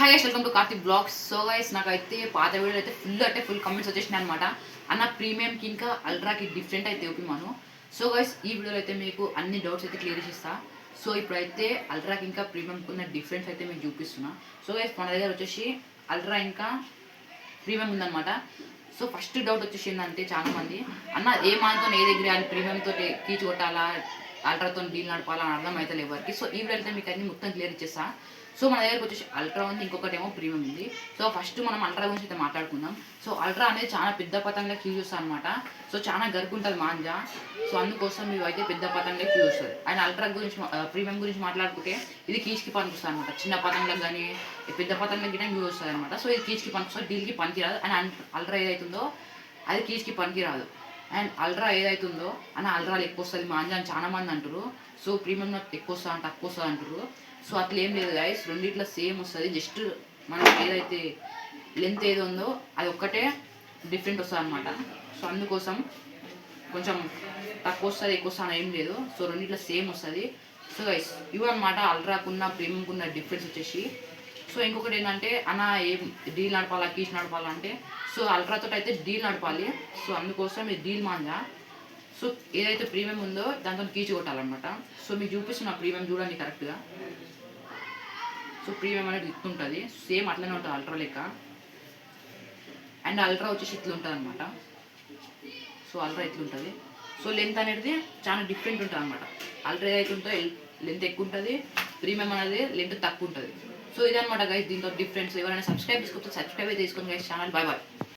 Hi guys, welcome to Karthik vlogs. So guys, నాకైతే పాత వీడియోలు అయితే ఫుల్ కమెంట్స్ వచ్చేసినాయి అనమాట. అన్న ప్రీమియంకి ఇంకా అల్ట్రాకి డిఫరెంట్ అయితే ఒప్పుమాను. సో గైస్, ఈ వీడియోలో అయితే మీకు అన్ని డౌట్స్ అయితే క్లియర్ చేస్తా. సో ఇప్పుడైతే అల్ట్రాకి ఇంకా ప్రీమియంకి ఉన్న డిఫరెన్స్ అయితే మీకు చూపిస్తున్నా. సో గైస్, మన దగ్గర వచ్చేసి అల్ట్రా ఇంకా ప్రీమియం ఉందన్నమాట. సో ఫస్ట్ డౌట్ వచ్చేసి ఏంటంటే చాలామంది అన్న ఏ మాతో ఏ దగ్గర అది ప్రీమియంతో కీచు కొట్టాలా, అల్ట్రాతో డీల్ నడపాలా అని అర్థం అయితే ఎవరికి. సో ఈ వీడియో అయితే మీకు అన్ని మొత్తం క్లియర్ ఇచ్చేస్తా. సో మన దగ్గరకు వచ్చేసి అల్ట్రా ఉంది, ఇంకొకటి ఏమో ప్రీమియం ఉంది. సో ఫస్ట్ మనం అల్ట్రా గురించి అయితే మాట్లాడుకుందాం. సో అల్ట్రా అనేది చాలా పెద్ద పతంగా యూజ్ చేస్తాం అనమాట. సో చాలా గరుకుంటుంది మాంజా. సో అందుకోసం ఇవి అయితే పెద్ద పతంగా యూజ్ వస్తుంది. అండ్ అల్ట్రా గురించి ప్రీమియం గురించి మాట్లాడుకుంటే ఇది కీచ్కి పనికొస్తుంది అనమాట. చిన్న పతంగా కానీ పెద్ద పతంగా గిట్ట యూజ్ వస్తుంది అనమాట. సో ఇది కీచ్కి పనికొస్తుంది, డీల్కి పనికిరాదు. అండ్ అల్ట్రా ఏదైతుందో అది కీచ్కి పనికిరాదు. అండ్ అల్ట్రా ఏదైతుందో అని అల్ట్రాలు ఎక్కువ వస్తుంది మాంజా అని చాలా మంది అంటారు. సో ప్రీమియం ఎక్కువ వస్తుంది తక్కువ వస్తుంది అంటారు. సో అట్లా ఏం లేదు గైస్, రెండిట్లో సేమ్ వస్తుంది. జస్ట్ మనకి ఏదైతే లెంత్ ఏదో ఉందో అది ఒక్కటే డిఫరెంట్ వస్తుంది అనమాట. సో అందుకోసం కొంచెం తక్కువ వస్తుంది ఎక్కువ వస్తుంది ఏం లేదు. సో రెండిట్లో సేమ్ వస్తుంది. సో గైస్, ఇవి అనమాట అల్ట్రాకున్న ప్రీమియంకు ఉన్న డిఫరెన్స్ వచ్చేసి. సో ఇంకొకటి ఏంటంటే అన్న ఏం డీల్ నడపాలా కీచ్ నడపాలా అంటే, సో అల్ట్రాతో అయితే డీల్ నడపాలి. సో అందుకోసం ఇది డీల్ మాంజా. సో ఏదైతే ప్రీమియం ఉందో దాంతో కీచు కొట్టాలన్నమాట. సో మీకు చూపిస్తున్న ప్రీమియం చూడండి కరెక్ట్గా. సో ప్రీమియం అనేది ఇట్లుంటుంది, సేమ్ అట్లనే ఉంటుంది అల్ట్రా లెక్క. అండ్ అల్ట్రా వచ్చేసి ఇట్లా ఉంటుంది అనమాట. సో అల్ట్రా ఇట్లుంటుంది. సో లెంత్ అనేది చాలా డిఫరెంట్ ఉంటుంది అనమాట. అల్ట్రా ఏదైతే ఉంటుందో లెంత్ ఎక్కువ ఉంటుంది, ప్రీమియం అనేది లెంత్ తక్కువ ఉంటుంది. సో ఇదనమాట గైస్ దీంతో డిఫరెన్స్. ఎవరైనా సబ్స్క్రైబ్ చేసుకోవచ్చు, సబ్స్క్రైబ్ అయితే చేసుకోండి గైస్ ఛానల్. Bye bye.